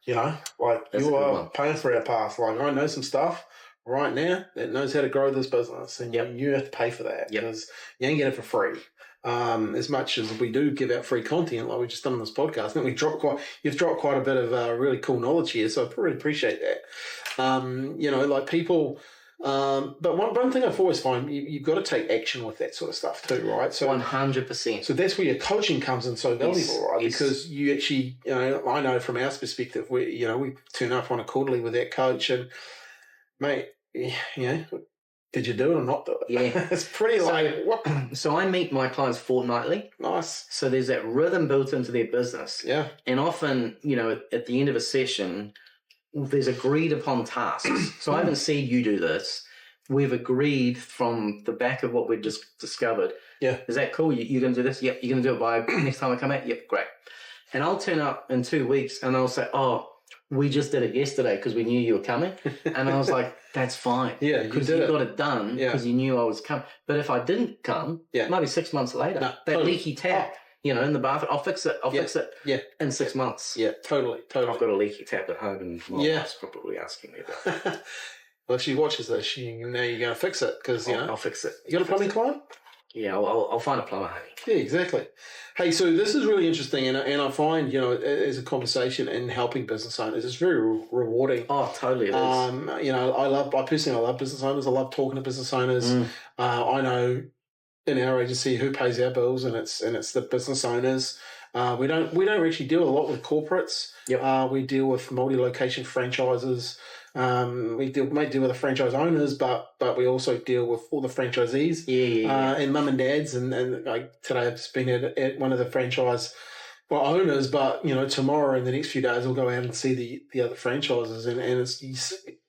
You know, like you are paying for our past. Like I know some stuff right now that knows how to grow this business, and you have to pay for that because you ain't get it for free. As much as we do give out free content, like we just done on this podcast, I think you've dropped quite a bit of really cool knowledge here, so I really appreciate that. You know, like people. But one thing I've always found, you've got to take action with that sort of stuff too, right? So 100%. So that's where your coaching comes in so valuable, right? Because you actually, you know, I know from our perspective, we turn up on a quarterly with that coach, and mate, you know, did you do it or not do it? Yeah. It's pretty what? So I meet my clients fortnightly. Nice. So there's that rhythm built into their business. Yeah. And often, you know, at the end of a session, there's agreed upon tasks. So I haven't said you do this. We've agreed from the back of what we've just discovered. Yeah. Is that cool? You're going to do this? Yep. You're going to do it by next time I come out? Yep. Great. And I'll turn up in 2 weeks and I'll say, oh, we just did it yesterday because we knew you were coming. And I was like, that's fine. Yeah, because you got it done because you knew I was coming. But if I didn't come, it might be 6 months later. No, that totally. Leaky tap, you know, in the bathroom, I'll fix it. I'll fix it in 6 months. Yeah, totally. I've got a leaky tap at home and my wife's probably asking me about it. Well, if she watches this, you know you're going to fix it because, you know. I'll fix it. You got a plumbing client? Yeah, I'll find a plumber, honey. Yeah, exactly. Hey, so this is really interesting, and I find, you know, as a conversation in helping business owners, it's very rewarding. Oh, totally it is. You know, I personally love business owners. I love talking to business owners. I know in our agency who pays our bills, and it's the business owners. We don't actually deal a lot with corporates. Yep. We deal with multi-location franchises. We might deal with the franchise owners, but we also deal with all the franchisees, and mum and dads. And like today, I've just been at one of the franchise owners, but you know, tomorrow in the next few days, I'll go out and see the other franchises, and it's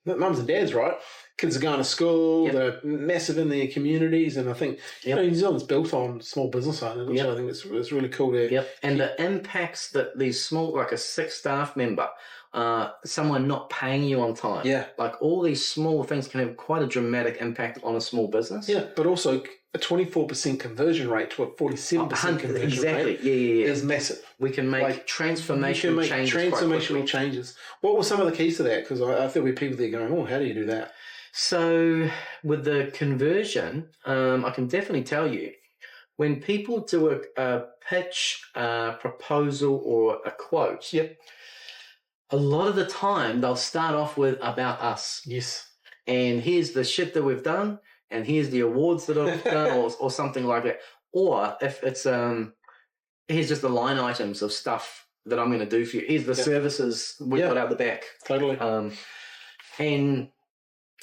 mums and dads, right? Kids are going to school. They're massive in their communities, and I think you know, New Zealand's built on small business owners, which I think it's really cool to. And the impacts that these small, like a 6 staff member, someone not paying you on time, like all these small things can have quite a dramatic impact on a small business. Yeah, but also a 24% conversion rate to a 47% conversion rate is massive. We can make transformational changes. Transformational changes. What were some of the keys to that? Because I feel with people there going, oh, how do you do that? So with the conversion, I can definitely tell you, when people do a pitch, proposal, or a quote, a lot of the time they'll start off with about us. Yes. And here's the shit that we've done, and here's the awards that I've done, or something like that. Or if it's here's just the line items of stuff that I'm going to do for you. Here's the services we put out the back. Totally. And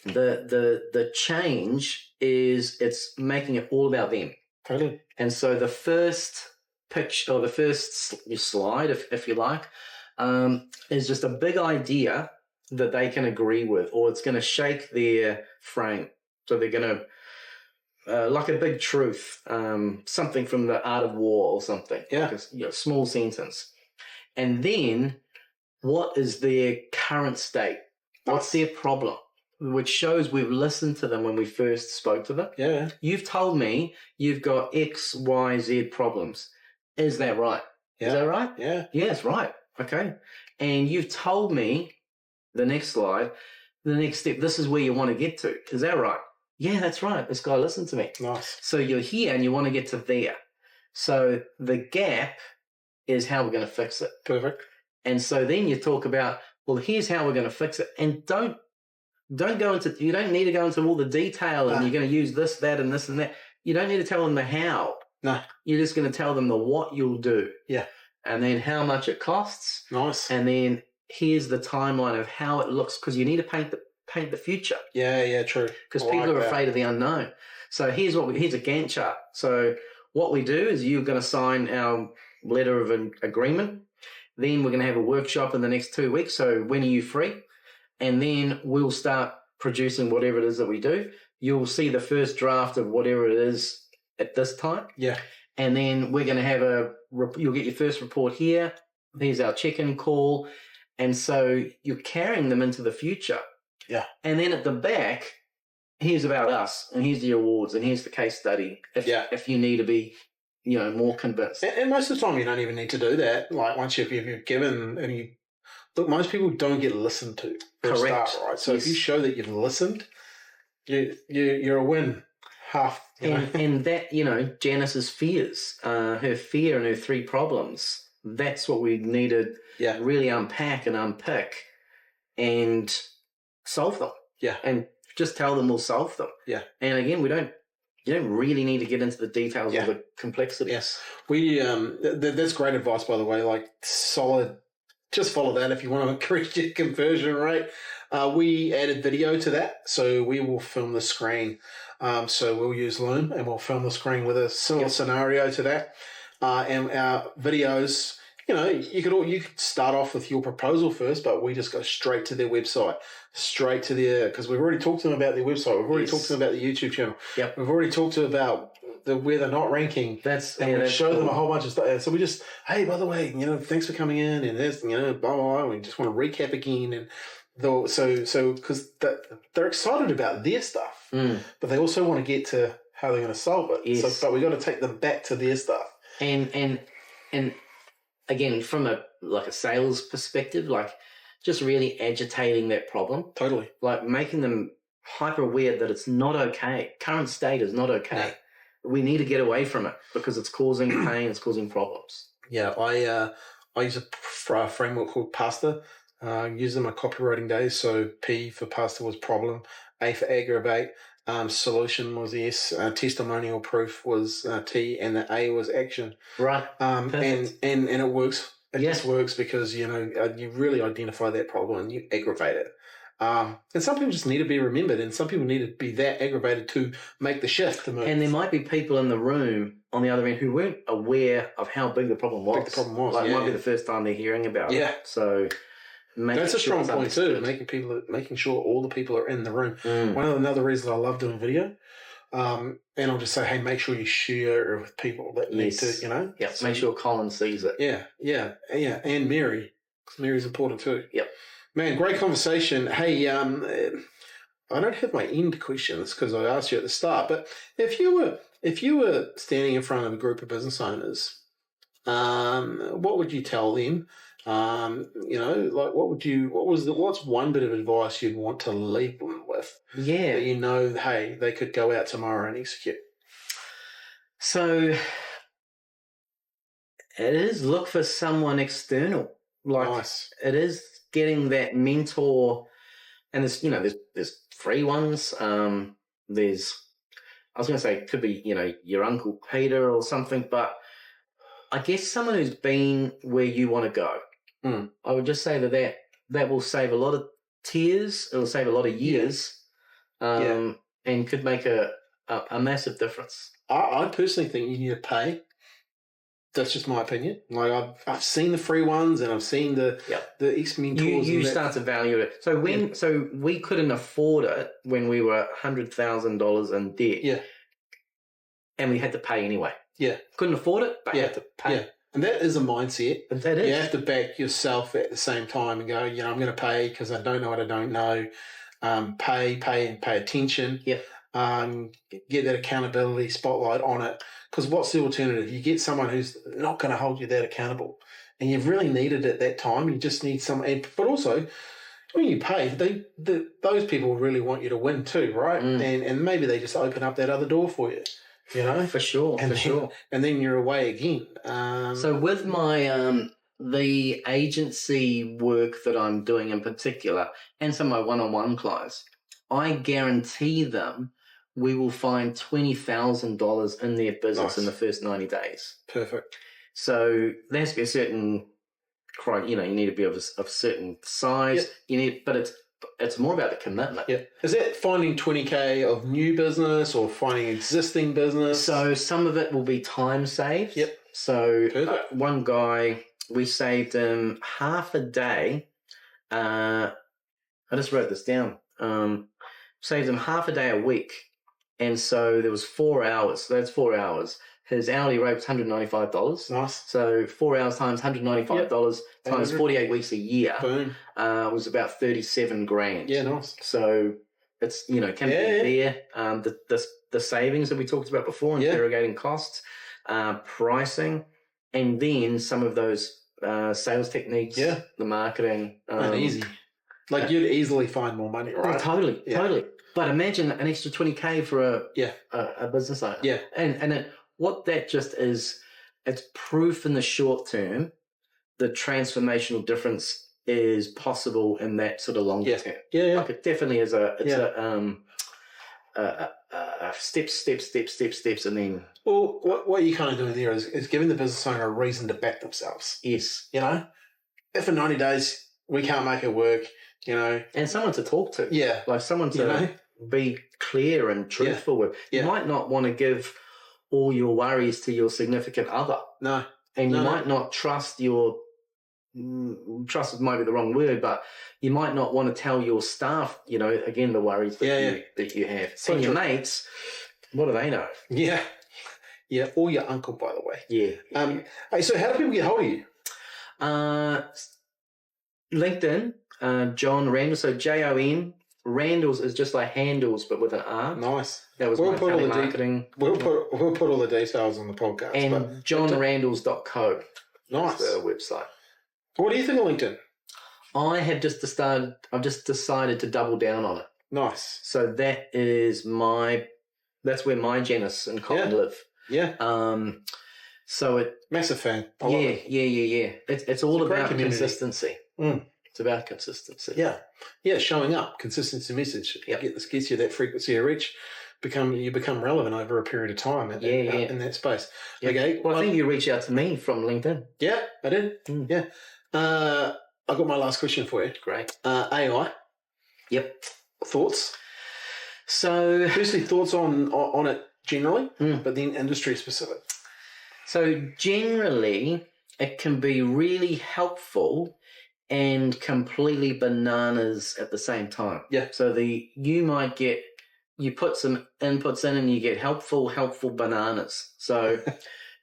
the change is it's making it all about them. Totally. And so the first pitch or the first slide, if you like, is just a big idea that they can agree with, or it's going to shake their frame. So they're going to, like a big truth, something from the Art of War or something. Yeah. Like a small sentence. And then what is their current state? What's their problem? Which shows we've listened to them when we first spoke to them. Yeah. You've told me you've got X, Y, Z problems. Is that right? Yeah. Is that right? Yeah. Yes, right. Okay. And you've told me, the next slide, the next step, this is where you want to get to. Is that right? Yeah, that's right. This guy listened to me. Nice. So you're here and you want to get to there. So the gap is how we're going to fix it. Perfect. And so then you talk about, well, here's how we're going to fix it. And don't go into, you don't need to go into all the detail and you're going to use this, that, and this and that. You don't need to tell them the how. No. You're just going to tell them the what you'll do. Yeah. And then how much it costs. Nice. And then here's the timeline of how it looks, because you need to paint the future. Yeah, true. Because people are afraid of the unknown. So here's a Gantt chart. So what we do is you're going to sign our letter of an agreement. Then we're going to have a workshop in the next 2 weeks. So when are you free? And then we'll start producing whatever it is that we do. You'll see the first draft of whatever it is at this time. Yeah. And then we're going to have you'll get your first report here. Here's our check-in call. And so you're carrying them into the future. Yeah. And then at the back, here's about us, and here's the awards, and here's the case study. If you need to be, more convinced. And most of the time, you don't even need to do that. Like once you've given, and you look, most people don't get listened to. Correct. Start, right? So if you show that you've listened, you're a win. Half. And that, Janice's fears, her fear and her 3 problems. That's what we need to really unpack and unpick and solve them. Yeah. And just tell them we'll solve them. Yeah. And again, you don't really need to get into the details of the complexity. Yes. We that's great advice, by the way. Like solid. Just follow that if you want to increase your conversion rate. We added video to that, so we will film the screen. So we'll use Loom and we'll film the screen with a similar scenario to that. And our videos, you could start off with your proposal first, but we just go straight to their website, straight to because we've already talked to them about their website. We've already talked to them about the YouTube channel. Yep. We've already talked to them about where they're not ranking. We show them a whole bunch of stuff. So we just, hey, by the way, thanks for coming in, and there's, blah, blah, blah. We just want to recap again. And so because they're excited about their stuff, but they also want to get to how they're going to solve it. Yes. But we got to take them back to their stuff. And again, from a sales perspective, just really agitating that problem. Totally. Like making them hyper aware that it's not okay. Current state is not okay. No. We need to get away from it because it's causing pain, it's causing problems. Yeah, I use a framework called PASTA. Use them on copywriting days. So P for PASTA was problem, A for aggravate, solution was S, testimonial proof was T, and the A was action. Right. And it works. It just works because you really identify that problem and you aggravate it. And some people just need to be remembered, and some people need to be that aggravated to make the shift to move. And there might be people in the room on the other end who weren't aware of how big the problem was. It might be the first time they're hearing about it. So that's a strong point too. Making sure all the people are in the room. Another reason I love doing video. And I'll just say, hey, make sure you share it with people that need to, Yeah, make sure Colin sees it. Yeah. And Mary. Because Mary's important too. Yep. Man, great conversation. Hey, I don't have my end questions because I asked you at the start, but if you were standing in front of a group of business owners, what would you tell them? What's one bit of advice you'd want to leave them with? Yeah. That hey, they could go out tomorrow and execute. So it is look for someone external. Nice. It is getting that mentor, and there's free ones. There's, I was going to say, it could be, your Uncle Peter or something, but I guess someone who's been where you want to go. I would just say that will save a lot of tears. It will save a lot of years, and could make a massive difference. I personally think you need to pay. That's just my opinion. Like I've seen the free ones and I've seen the ex-mentors. You start to value it. So so we couldn't afford it when we were $100,000 in debt. Yeah. And we had to pay anyway. Yeah. Couldn't afford it, but had to pay. Yeah. And that is a mindset. That is. You have to back yourself at the same time and go, I'm going to pay because I don't know what I don't know. Pay and pay attention. Yep. Get that accountability spotlight on it. Because what's the alternative? You get someone who's not going to hold you that accountable, and you've really needed it at that time. You just need some. But also, when you pay, those people really want you to win too, right? And maybe they just open up that other door for you. For sure, and then you're away again. So with my the agency work that I'm doing in particular, and some of my one-on-one clients, I guarantee them we will find $20,000 in their business in the first 90 days. Perfect. So there has to be a certain, you need to be of a certain size. Yep. But it's more about the commitment. Yeah. Is that finding 20K of new business or finding existing business? So some of it will be time saved. Yep. So one guy, we saved him half a day. I just wrote this down. Saved him half a day a week. And so there was 4 hours. So that's 4 hours. His hourly rate was $195. Nice. So 4 hours times $195 times 48 weeks a year. Boom. Was about 37 grand. Yeah, nice. So it's, can be there. The savings that we talked about before, interrogating costs, pricing, and then some of those sales techniques, the marketing. And easy. Like you'd easily find more money, right? Totally. But imagine an extra 20K for a business owner. Yeah. And what that just is, it's proof in the short term the transformational difference is possible in that sort of longer term. Yeah. Like it definitely is steps, and then. Well, what you're kind of doing there is giving the business owner a reason to back themselves. Yes. If in 90 days we can't make it work, and someone to talk to. Yeah. Like someone to be clear and truthful with. You might not want to give all your worries to your significant other. No. And you might not trust trust might be the wrong word, but you might not want to tell your staff, again, the worries that you have. So your mates, what do they know? Yeah. Yeah. Or your uncle, by the way. Yeah. Hey, so how do people get hold of you? LinkedIn, Jon Randles. So Jon. Randles is just like handles, but with an R. Nice. That was my marketing. We'll put all the details on the podcast. And johnrandles.co. Nice. That's the website. What do you think of LinkedIn? I've just decided to double down on it. Nice. So that's where my Janice and Colin live. Yeah. Massive fan. Yeah. It's all about consistency. It's about consistency. Yeah, showing up, consistency message. This gets you that frequency of reach. You become relevant over a period of time in that space. Yep. Okay. Well, I think you reached out to me from LinkedIn. Yeah, I did. Yeah. I got my last question for you. Great. AI. Yep. Thoughts? So, firstly, thoughts on it generally, but then industry specific. So generally, it can be really helpful and completely bananas at the same time. Yeah. So you put some inputs in and you get helpful bananas. So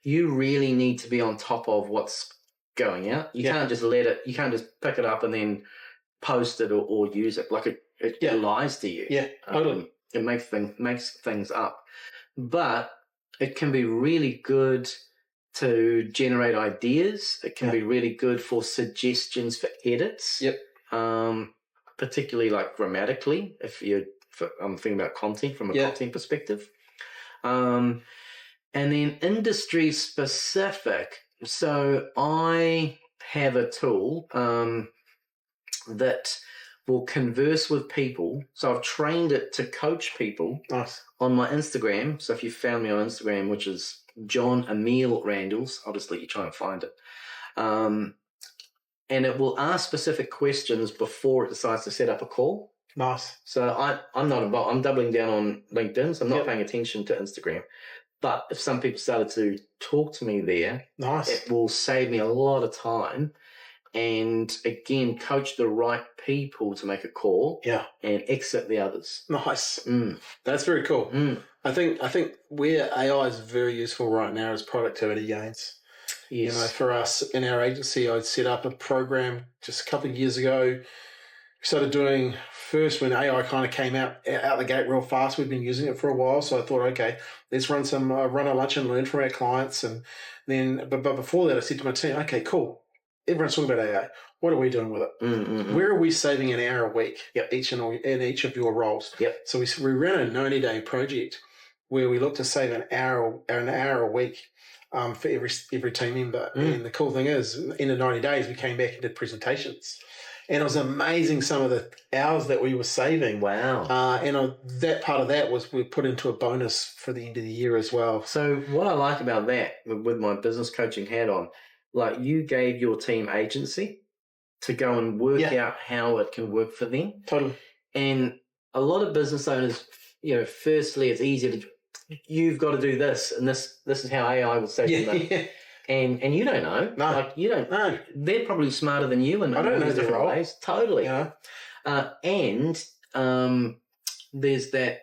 you really need to be on top of what's going out. You can't just you can't just pick it up and then post it or use it. Like it lies to you. Yeah, totally. It makes things up. But it can be really good to generate ideas. It can be really good for suggestions for edits. Yep. Particularly like grammatically, I'm thinking about content from a content perspective. And then industry specific. So I have a tool that will converse with people. So I've trained it to coach people on my Instagram. So if you found me on Instagram, which is John Emil Randles, I'll just let you try and find it. And it will ask specific questions before it decides to set up a call. Nice. So I'm not involved. I'm doubling down on LinkedIn, so I'm not paying attention to Instagram. But if some people started to talk to me there, it will save me a lot of time. And again, coach the right people to make a call. Yeah. And exit the others. Nice. That's very cool. I think where AI is very useful right now is productivity gains. Yes. You know, for us in our agency, I set up a program just a couple of years ago. We started doing first when AI kind of came out the gate real fast. We've been using it for a while, so I thought, okay, let's run a lunch and learn from our clients. And then, but before that, I said to my team, okay, cool. Everyone's talking about AI. What are we doing with it? Mm-hmm. Where are we saving an hour a week? Yep. In each of your roles. Yep. So we ran a 90-day project where we looked to save an hour a week for every team member. And the cool thing is, in the 90 days, we came back and did presentations. And it was amazing some of the hours that we were saving. Wow. And that part of that was we put into a bonus for the end of the year as well. So what I like about that, with my business coaching hat on, like you gave your team agency to go and work out how it can work for them. Totally. And a lot of business owners, you know, firstly, it's easier to, you've got to do this, and this is how AI will save you money. Yeah. And you don't know. No. Like, you don't know. They're probably smarter than you in I don't know different ways. Totally. Yeah. And there's that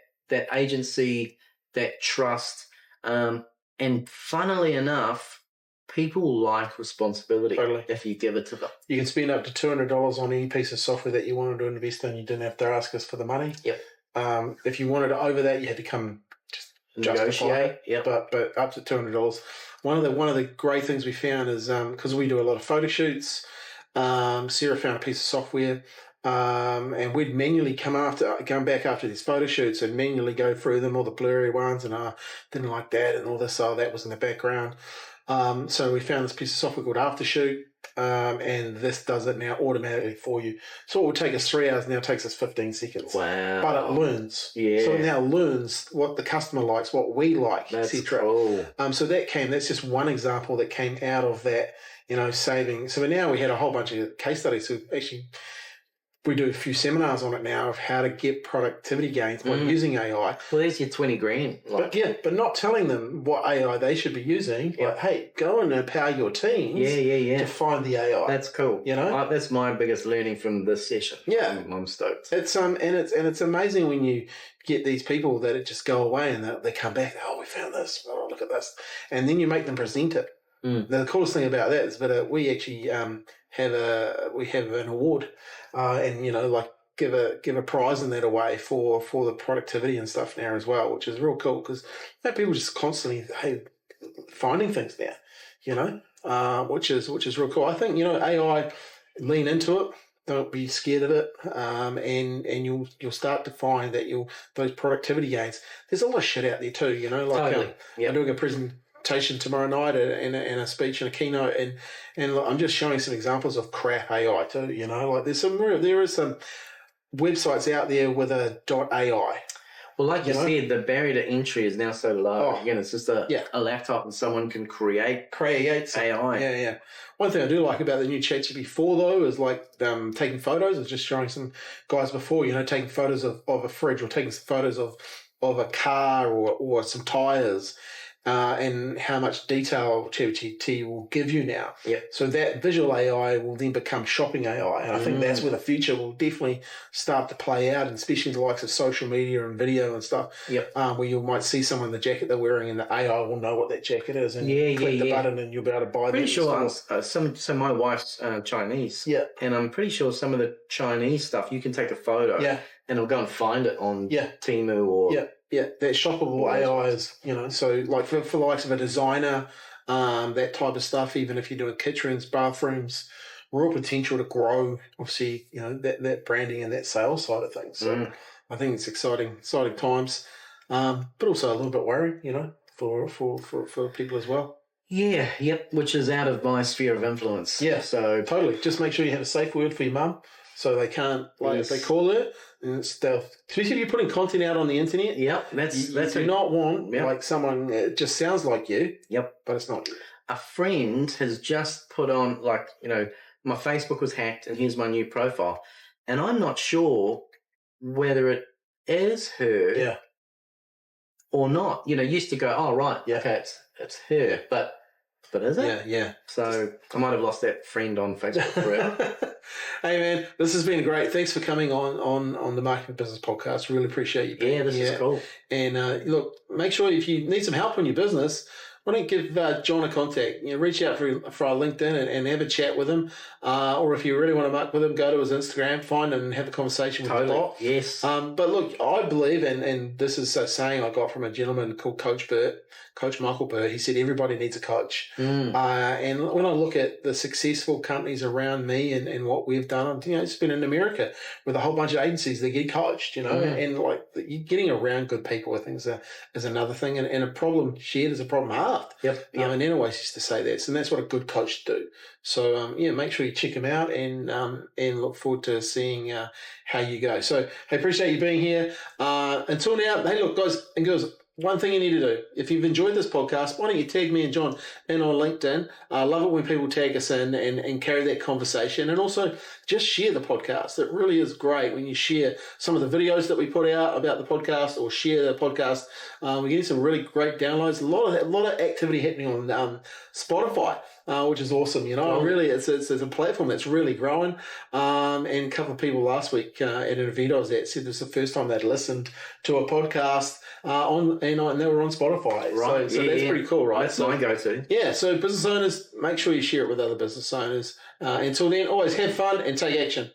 agency, that trust. And funnily enough, people like responsibility if you give it to them. You can spend up to $200 on any piece of software that you wanted to invest in. You didn't have to ask us for the money. Yep. If you wanted over that, you had to come negotiate. Yep. But up to $200. One of the great things we found is because we do a lot of photo shoots. Sarah found a piece of software, and we'd manually come back after these photo shoots and manually go through them, all the blurry ones, and didn't like that, and all this, that was in the background. So we found this piece of software called Aftershoot, and this does it now automatically for you. So it would take us 3 hours, now takes us 15 seconds. Wow. But it learns. Yeah. So it now learns what the customer likes, what we like, etc. Cool. So that's just one example that came out of that, you know, saving. So now we had a whole bunch of case studies. So actually, we do a few seminars on it now of how to get productivity gains by using AI. Well, there's your 20 grand. But not telling them what AI they should be using. Yep. Like, hey, go and empower your teams to find the AI. That's cool. You know? That's my biggest learning from this session. Yeah. I'm stoked. It's it's amazing when you get these people that just go away and they come back, oh, we found this, oh, look at this. And then you make them present it. The coolest thing about that is that we actually have an award, and you know, like give a prize in that away for the productivity and stuff now as well, which is real cool because people just constantly finding things now, you know, which is real cool. I think, you know, AI, lean into it. Don't be scared of it, and you'll start to find that those productivity gains. There's a lot of shit out there too, you know. Like I'm doing a presentation tomorrow night and a speech and a keynote, and look, I'm just showing some examples of crap AI too. You know, like there is some websites out there with a .ai. Well, like you said, the barrier to entry is now so low. Again, it's just a laptop and someone can create AI. Yeah. One thing I do like about the new ChatGPT 4 though is like taking photos. I was just showing some guys before, you know, taking photos of a fridge or taking some photos of a car or some tires. And how much detail ChatGPT will give you now. Yep. So that visual AI will then become shopping AI. And I think that's where the future will definitely start to play out, and especially the likes of social media and video and stuff, where you might see someone in the jacket they're wearing and the AI will know what that jacket is and click the button and you'll be able to buy that. Pretty sure so my wife's Chinese. Yeah. And I'm pretty sure some of the Chinese stuff, you can take a photo and it'll go and find it on Temu or... Yeah, that shoppable AI is, you know, so like for the likes of a designer, that type of stuff, even if you're doing kitchens, bathrooms, real potential to grow, obviously, you know, that branding and that sales side of things. So I think it's exciting times, but also a little bit worrying, you know, for people as well. Yeah, which is out of my sphere of influence. Yeah, so totally. Just make sure you have a safe word for your mum. So they can't, if they call her, and especially if you're putting content out on the internet. Yep, that's you do not want like someone it just sounds like you. Yep, but it's not you. A friend has just put on, like, you know, my Facebook was hacked, and here's my new profile, and I'm not sure whether it is her, or not. You know, used to go, oh right, okay, it's her, but is it? Yeah. So I might have lost that friend on Facebook forever. Hey man, this has been great. Thanks for coming on the Marketing Business Podcast. Really appreciate you being here. This is cool. And look, make sure if you need some help in your business, why don't you give John a contact? Reach out for our LinkedIn and have a chat with him. Or if you really want to muck with him, go to his Instagram, find him and have a conversation with him. Totally. Yes. But look, I believe, and this is a saying I got from a gentleman called Coach Michael Burt. He said everybody needs a coach. And when I look at the successful companies around me and what we've done, it's been in America with a whole bunch of agencies that get coached, and like getting around good people, I think is another thing. And a problem shared is a problem halved. Yep. And then I always used to say that. And that's what a good coach do. So, make sure you check him out and look forward to seeing how you go. So, I appreciate you being here. Until now, hey, look, guys and girls, one thing you need to do, if you've enjoyed this podcast, why don't you tag me and John in on LinkedIn? I love it when people tag us in and carry that conversation. And also just share the podcast. It really is great when you share some of the videos that we put out about the podcast or share the podcast. We're getting some really great downloads. A lot of activity happening on Spotify. Which is awesome, Really, it's a platform that's really growing. And a couple of people last week at an event I was at said this is the first time they'd listened to a podcast and they were on Spotify. Right. So that's pretty cool, right? That's my go-to. Yeah. So business owners, make sure you share it with other business owners. Until then, always have fun and take action.